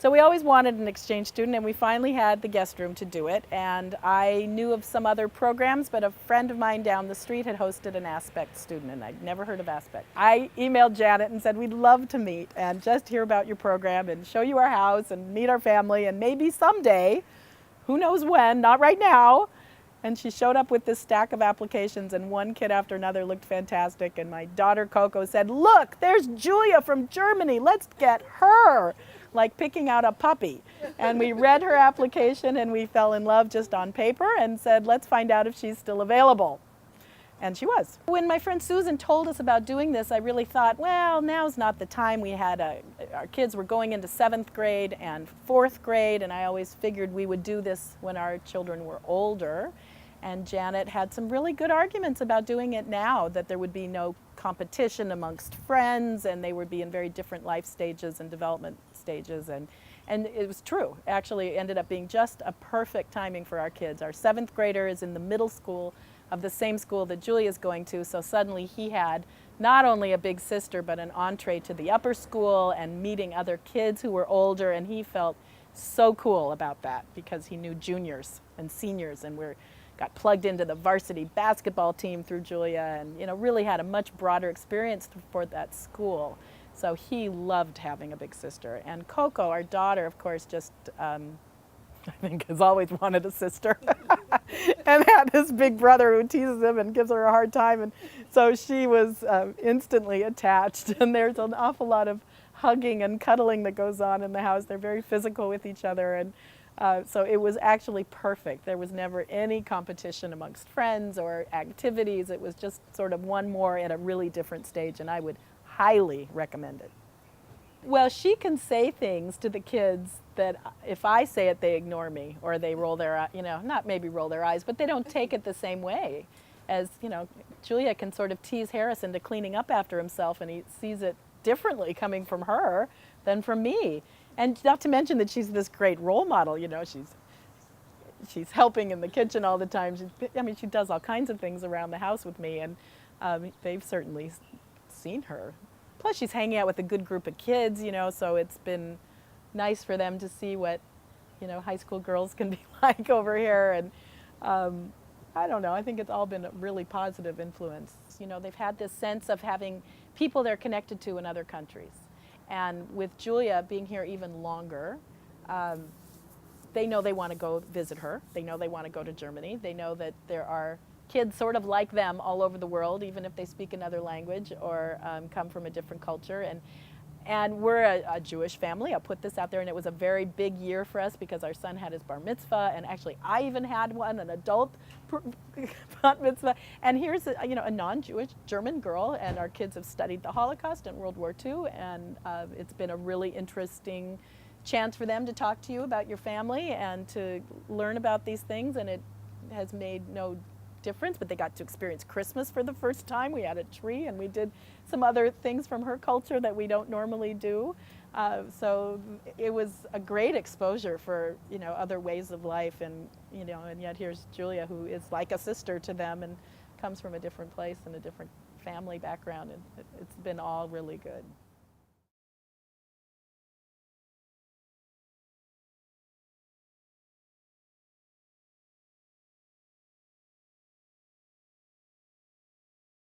So we always wanted an exchange student, and we finally had the guest room to do it. And I knew of some other programs, but a friend of mine down the street had hosted an Aspect student, and I'd never heard of Aspect. I emailed Janet and said, we'd love to meet and just hear about your program and show you our house and meet our family, and maybe someday, who knows when, not right now. And she showed up with this stack of applications, and one kid after another looked fantastic. And my daughter Coco said, look, there's Julia from Germany, let's get her. Like picking out a puppy. And we read her application and we fell in love just on paper and said, let's find out if she's still available. And she was. When my friend Susan told us about doing this, I really thought, well, now's not the time. We had our kids were going into 7th grade and 4th grade, and I always figured we would do this when our children were older. And Janet had some really good arguments about doing it now, that there would be no competition amongst friends, and they would be in very different life stages and development stages. And it was true. Actually, it ended up being just a perfect timing for our kids. Our 7th grader is in the middle school of the same school that Julia's going to, so suddenly he had not only a big sister, but an entree to the upper school and meeting other kids who were older, and he felt so cool about that because he knew juniors and seniors, and got plugged into the varsity basketball team through Julia, and really had a much broader experience for that school. So he loved having a big sister. And Coco, our daughter, of course, just I think has always wanted a sister and had this big brother who teases him and gives her a hard time. And so she was instantly attached, and there's an awful lot of hugging and cuddling that goes on in the house. They're very physical with each other, and so it was actually perfect. There was never any competition amongst friends or activities. It was just sort of one more at a really different stage, and I would highly recommend it. Well, she can say things to the kids that if I say it, they ignore me, or they roll their, not maybe roll their eyes, but they don't take it the same way as, Julia can sort of tease Harris into cleaning up after himself, and he sees it differently coming from her than from me. And not to mention that she's this great role model, she's helping in the kitchen all the time. She does all kinds of things around the house with me, and they've certainly seen her. Plus, she's hanging out with a good group of kids, so it's been nice for them to see what, high school girls can be like over here. And I don't know, I think it's all been a really positive influence. They've had this sense of having people they're connected to in other countries. And with Julia being here even longer, they know they want to go visit her. They know they want to go to Germany. They know that there are kids sort of like them all over the world, even if they speak another language or come from a different culture. And we're a Jewish family. I'll put this out there. And it was a very big year for us because our son had his bar mitzvah, and actually I even had one, an adult bat mitzvah. And here's a non-Jewish German girl, and our kids have studied the Holocaust and World War II, and it's been a really interesting chance for them to talk to you about your family and to learn about these things, and it has made no difference, but they got to experience Christmas for the first time. We had a tree, and we did some other things from her culture that we don't normally do. So it was a great exposure for other ways of life, and and yet here's Julia, who is like a sister to them and comes from a different place and a different family background, and it's been all really good.